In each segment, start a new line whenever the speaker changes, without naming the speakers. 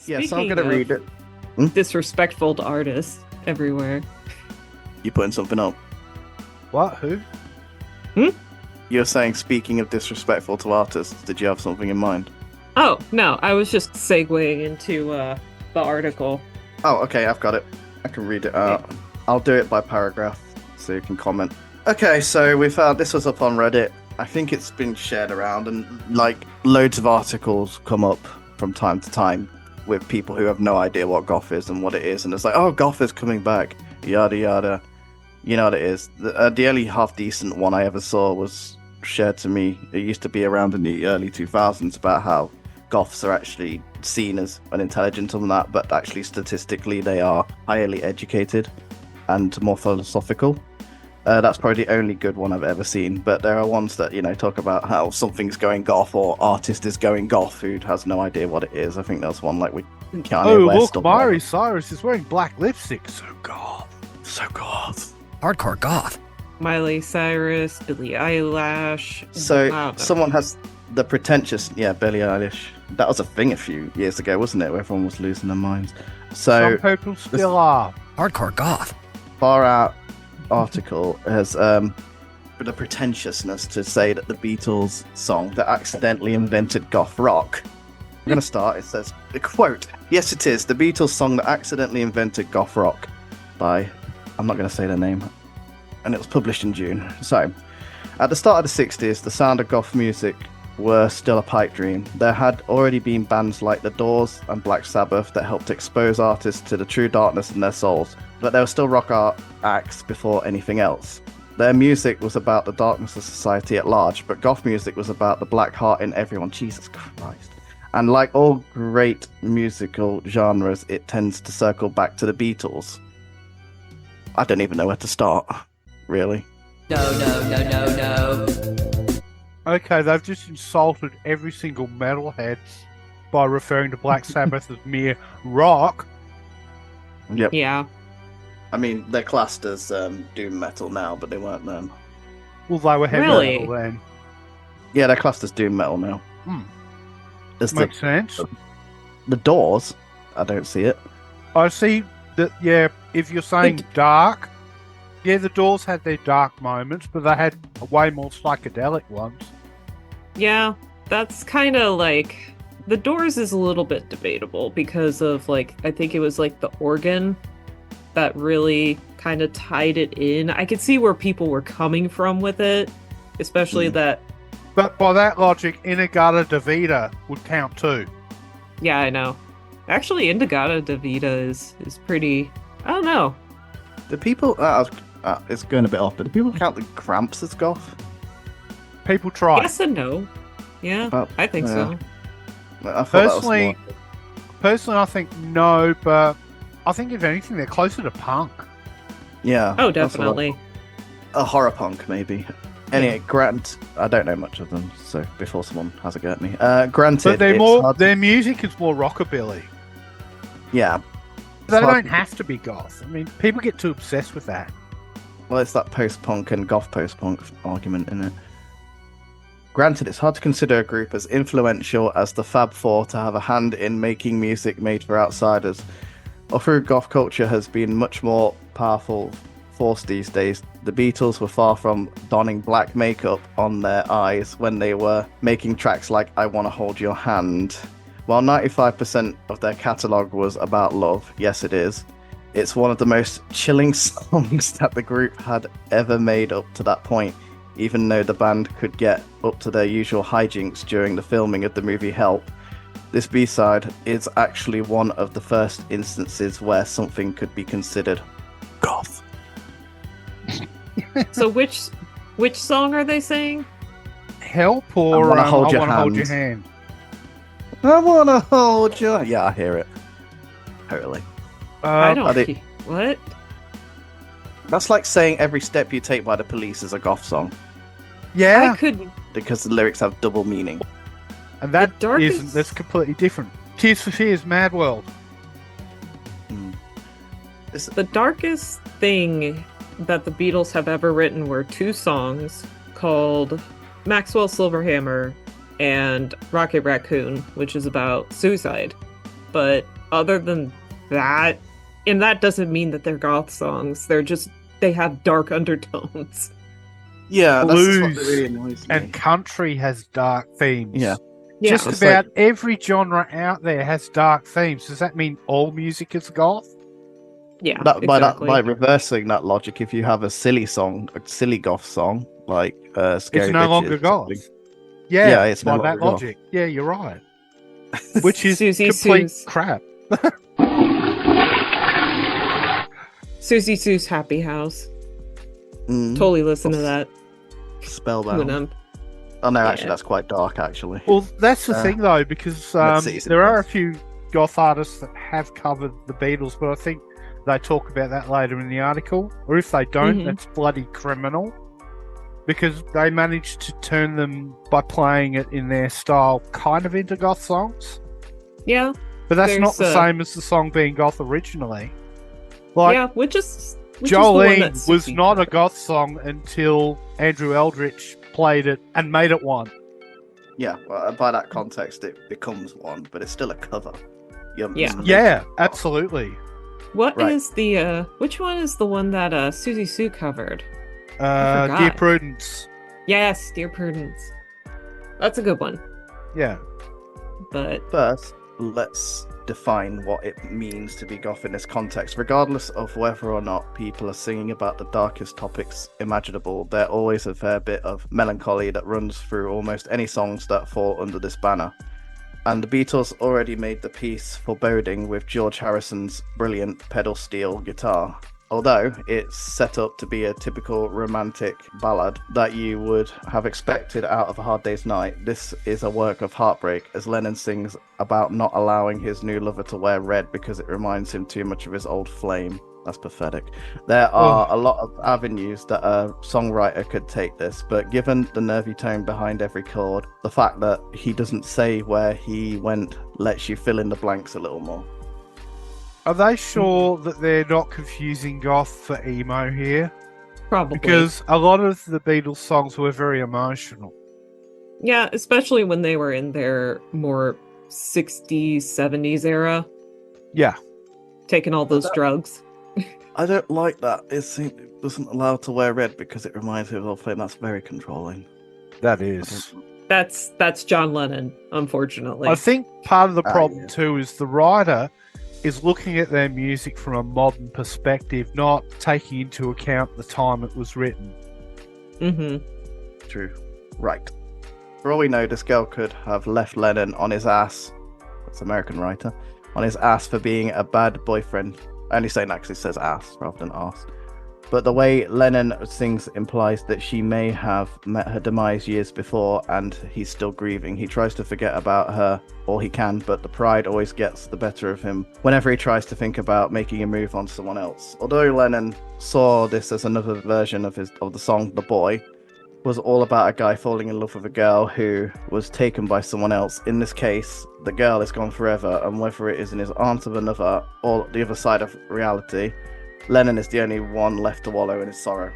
Yeah, so I'm
Speaking
going to
of
read it.
disrespectful to artists everywhere.
You putting something up?
What? Who?
You're saying, speaking of disrespectful to artists, did you have something in mind?
Oh, no, I was just segueing into the article.
Oh, okay, I've got it. I can read it out. I'll do it by paragraph so you can comment. Okay, so we found this was up on Reddit. I think it's been shared around, and like loads of articles come up from time to time with people who have no idea what goth is and what it is, and it's like, oh, goth is coming back, yada yada. You know what it is. The only half decent one I ever saw was shared to me. It used to be around in the early 2000s about how goths are actually seen as unintelligent and that, but actually statistically they are highly educated and more philosophical. That's probably the only good one I've ever seen, but there are ones that, you know, talk about how something's going goth or artist is going goth who has no idea what it is. I think there's one like with Kanye
Oh,
West.
look, Miley Cyrus is wearing black lipstick. So goth.
So goth.
Hardcore goth.
Miley Cyrus, Billie Eilish.
So
Wow.
someone has the pretentious, Billie Eilish. That was a thing a few years ago, wasn't it? Where everyone was losing their minds. So
Some people still are.
Hardcore goth.
Far Out article has the pretentiousness to say that the Beatles song that accidentally invented goth rock. I'm going to start. It says, quote, yes, it is the Beatles song that accidentally invented goth rock by, I'm not going to say their name, and it was published in June. So, at the start of the 60s, the sound of goth music were still a pipe dream. There had already been bands like The Doors and Black Sabbath that helped expose artists to the true darkness in their souls, but there were still rock art acts before anything else. Their music was about the darkness of society at large, but goth music was about the black heart in everyone. Jesus Christ. And like all great musical genres, it tends to circle back to the Beatles. I don't even know where to start, really.
No.
Okay, they've just insulted every single metalhead by referring to Black Sabbath as mere rock.
Yep.
Yeah.
I mean, they're classed as doom metal now, but they weren't then.
Well, they were heavy
Really?
metal then.
Yeah, they're classed as doom metal now. There's
Makes sense.
the Doors. I don't see it.
I see that, yeah, if you're saying dark, yeah, the Doors had their dark moments, but they had way more psychedelic ones.
Yeah, that's kind of like... The Doors is a little bit debatable because of, like, I think it was, like, the organ that really kind of tied it in. I could see where people were coming from with it, especially that...
But by that logic, Inagata Davida would count too.
Yeah, I know. Actually, Indigata Davida is pretty... I don't know.
The people... it's going a bit off, but do people count the Cramps as goth?
People try.
Yes and no. Yeah,
Well,
I think so.
I thought that was
Personally, I think no, but I think if anything, they're closer to punk.
yeah.
Oh,
that's what I-
definitely.
A horror punk, maybe. Anyway, I don't know much of them, so before someone has a go at me. Granted,
But they're
it's
more.
hard to-
Their music is more rockabilly.
Yeah.
They
It's hard
don't
to-
have to be goth. I mean, people get too obsessed with that.
Well, it's that post-punk and goth post-punk argument, isn't it? Granted, it's hard to consider a group as influential as the Fab Four to have a hand in making music made for outsiders. Although goth culture has been much more powerful force these days, the Beatles were far from donning black makeup on their eyes when they were making tracks like I Wanna Hold Your Hand. While 95% of their catalogue was about love, yes it is, it's one of the most chilling songs that the group had ever made up to that point, even though the band could get up to their usual hijinks during the filming of the movie Help. This B-side is actually one of the first instances where something could be considered goth.
So which song are they saying?
Help or
I Wanna Hold
I
Your
Wanna Hold Your
Hand.
Hand.
I wanna hold you. Yeah, I hear it. Totally.
I
Uh,
don't...
are they-
What?
That's like saying Every Step You Take by the Police is a goth song,
yeah,
I could...
because the lyrics have double meaning.
and that
The darkest-
isn't. That's completely different. Tears for Fears, Mad World.
The darkest thing that the Beatles have ever written were two songs called Maxwell Silverhammer and Rocket Raccoon, which is about suicide. But other than that, and that doesn't mean that they're goth songs. They have dark undertones.
Yeah, that's just what
Blues
really annoys me.
and country has dark themes.
Yeah.
Yeah.
Just
It's
about
like-
every genre out there has dark themes. Does that mean all music is goth?
Yeah,
By
exactly.
reversing that logic, if you have a silly song, a silly goth song like "Scary
It's no
Bitches"
longer
or
goth.
something.
Yeah,
Yeah, it's
by
no
that
longer goth.
logic. Yeah, you're right. Which is
Susie
complete
Sue's.
crap.
Susie Sue's Happy House.
Mm,
Totally listen to that.
Spellbound.
When I'm
Oh no,
Yeah.
actually, that's quite dark. Actually,
Well, that's the
Uh,
thing though, because
Cities
there are a
Invest.
few goth artists that have covered the Beatles, but I think they talk about that later in the article. Or if they don't,
Mhm.
that's bloody criminal. Because they managed to turn them by playing it in their style kind of into goth songs.
Yeah,
But that's not the
There's,
same as the song being goth originally. Like,
yeah, which is the one
Jolene
that
was
Susie
not a
covered.
goth song until Andrew Eldritch played it and made it one.
yeah. Well, by that context, it becomes one, but it's still a cover.
Yeah.
Yeah, absolutely.
What
Right.
is the which one is the one that Susie Sue covered?
Dear
forgot.
Prudence.
Yes, Dear Prudence. That's a good one.
Yeah.
But
First, let's define what it means to be goth in this context. Regardless of whether or not people are singing about the darkest topics imaginable, there's always a fair bit of melancholy that runs through almost any songs that fall under this banner. And the Beatles already made the piece foreboding with George Harrison's brilliant pedal steel guitar. Although it's set up to be a typical romantic ballad that you would have expected out of A Hard Day's Night, this is a work of heartbreak as Lennon sings about not allowing his new lover to wear red because it reminds him too much of his old flame. That's pathetic. There are a lot of avenues that a songwriter could take this, but given the nervy tone behind every chord, the fact that he doesn't say where he went lets you fill in the blanks a little more.
Are they sure that they're not confusing goth for emo here?
probably.
Because a lot of the Beatles songs were very emotional.
Yeah, especially when they were in their more 60s, 70s era,
Yeah.
taking all those
that-
drugs.
I don't like that. It doesn't allow to wear red because it reminds me of old flame. That's very controlling.
That is.
That's John Lennon, unfortunately.
I think part of the problem
yeah.
too is the writer is looking at their music from a modern perspective, not taking into account the time it was written.
Mm-hmm.
True. Right. For all we know, this girl could have left Lennon on his ass. That's American writer. On his ass for being a bad boyfriend. I only say that because it says ass rather than arse. But the way Lennon sings implies that she may have met her demise years before and he's still grieving. He tries to forget about her all he can, but the pride always gets the better of him whenever he tries to think about making a move on someone else. Although Lennon saw this as another version of the song The Boy, was all about a guy falling in love with a girl who was taken by someone else. In this case, the girl is gone forever, and whether it is in his arms of another or the other side of reality, Lennon is the only one left to wallow in his sorrow.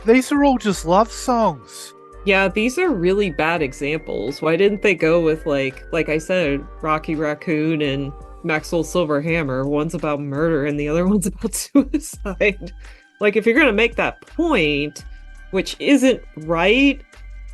These are all just love songs.
Yeah, these are really bad examples. Why didn't they go with like I said, Rocky Raccoon and Maxwell Silverhammer? One's about murder and the other one's about suicide. Like, if you're gonna make that point, which isn't right,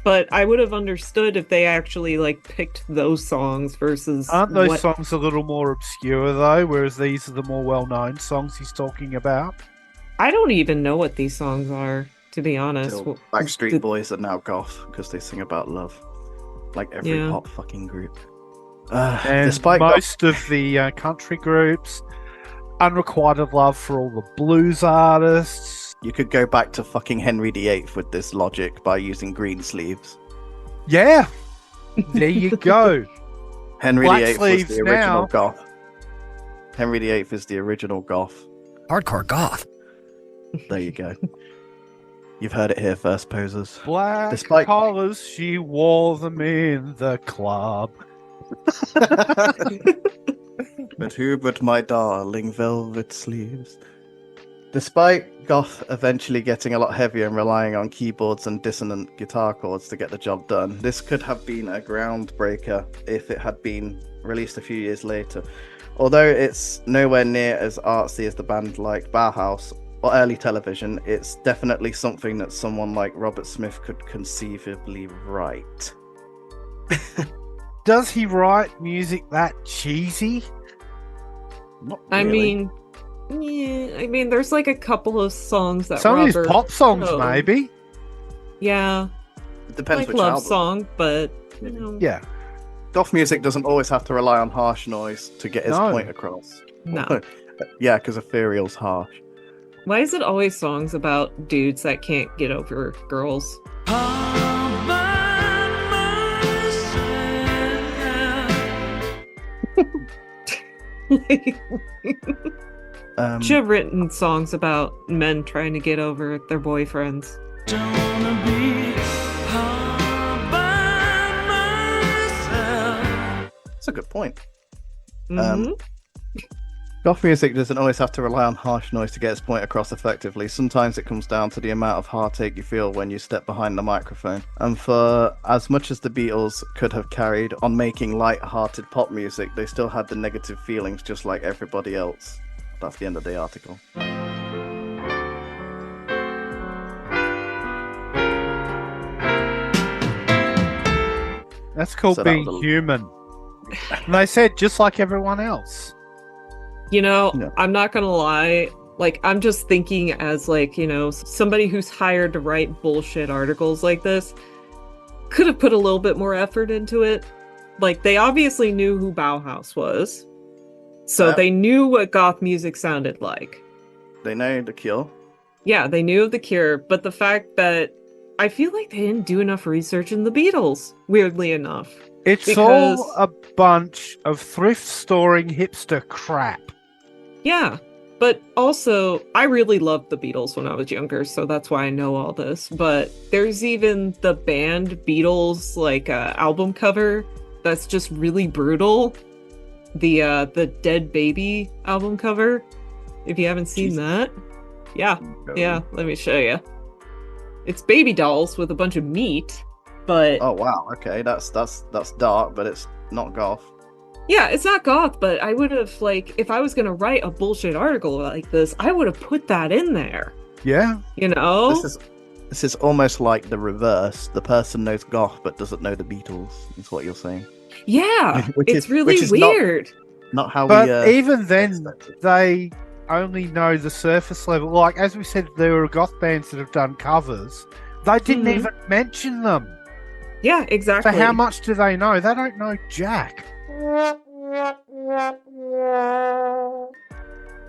but I would have understood if they actually like picked those songs versus
Aren't those
what...
songs a little more obscure though, whereas these are the more well-known songs he's talking about?
I don't even know what these songs are, to be honest.
Till Backstreet Boys are now goth because they sing about love, like every
Yeah.
pop fucking group.
And
Despite
most of the country groups, unrequited love for all the blues artists.
you could go back to fucking Henry VIII with this logic by using green sleeves.
Yeah, there you go.
Henry
Black
VIII was
sleeves
the original
now.
goth. Henry VIII is the original goth.
Hardcore goth.
There you go. You've heard it here first, posers.
Black
Despite-
collars, she wore them in the club.
But who but my darling velvet sleeves? Despite goth eventually getting a lot heavier and relying on keyboards and dissonant guitar chords to get the job done, this could have been a groundbreaker if it had been released a few years later. Although it's nowhere near as artsy as the band like Bauhaus or early television, it's definitely something that someone like Robert Smith could conceivably write.
Does he write music that cheesy?
Not
I
really.
mean, there's like a couple of songs that
Some of his
Robert
pop songs,
wrote.
maybe.
Yeah,
It depends
like
which
love
album.
song, but you know,
Yeah.
Goth music doesn't always have to rely on harsh noise to get its
No.
point across.
no.
Yeah, because ethereal's harsh.
Why is it always songs about dudes that can't get over girls? Should have written songs about men trying to get over their boyfriends.
That's a good point.
Mhm.
Goth music doesn't always have to rely on harsh noise to get its point across effectively. Sometimes it comes down to the amount of heartache you feel when you step behind the microphone. And for as much as the Beatles could have carried on making light-hearted pop music, they still had the negative feelings just like everybody else. That's the end of the article.
That's called
So that
being
was a-
human. And they said just like everyone else.
You know,
Yeah.
I'm not gonna lie. Like, I'm just thinking as like, you know, somebody who's hired to write bullshit articles like this could have put a little bit more effort into it. Like, they obviously knew who Bauhaus was, so
Yep.
they knew what goth music sounded like.
They know The Cure.
Yeah, they knew of The Cure, but the fact that I feel like they didn't do enough research in the Beatles, weirdly enough.
It's
Because-
all a bunch of thrift storing hipster crap.
Yeah, but also, I really loved the Beatles when I was younger, so that's why I know all this. But there's even the band Beatles like album cover that's just really brutal. The Dead Baby album cover. If you haven't seen
Jesus.
that, yeah, let me show you. It's baby dolls with a bunch of meat, but
Oh wow, okay, that's dark, but it's not goth.
yeah, it's not goth, but I would have, like, if I was going to write a bullshit article like this, I would have put that in there.
Yeah.
You know?
This is almost like the reverse. The person knows goth but doesn't know the Beatles. Is what you're saying.
Yeah,
Which
it's
is-
really
which is not-
weird.
Not how
But
we.
even then,
expected.
they only know the surface level. Like, as we said, there are goth bands that have done covers. They didn't
Mhm.
even mention them.
Yeah, exactly.
So how much do they know? They don't know jack.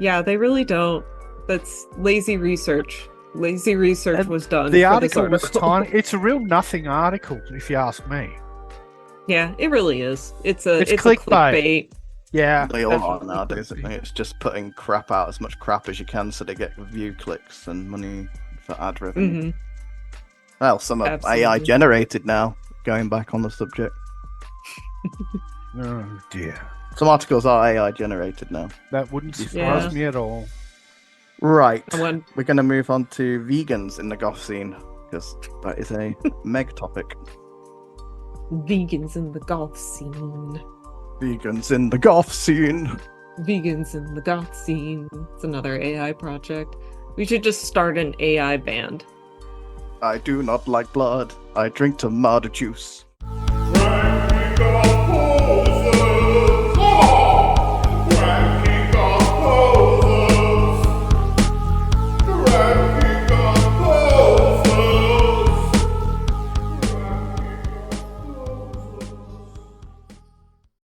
Yeah, they really don't. That's lazy research. Lazy research
And
was done.
The
for this
article was
article.
tiny. It's a real nothing article, if you ask me.
Yeah, it really is. It's a
It's
a
clickbait.
clickbait.
Yeah.
They all are
Definitely.
nowadays. I think it's just putting crap out as much crap as you can so they get view clicks and money for ad revenue.
Hmm.
Well, some are AI
Absolutely.
generated now. Going back on the subject,
Oh dear.
some articles are AI generated now.
That wouldn't surprise
Yeah.
me at all.
Right,
I want
we're going to move on to vegans in the goth scene because that is a meg topic.
vegans in the goth scene.
Vegans in the goth scene.
Vegans in the goth scene. It's another AI project. We should just start an AI band.
I do not like blood. I drink tomato juice.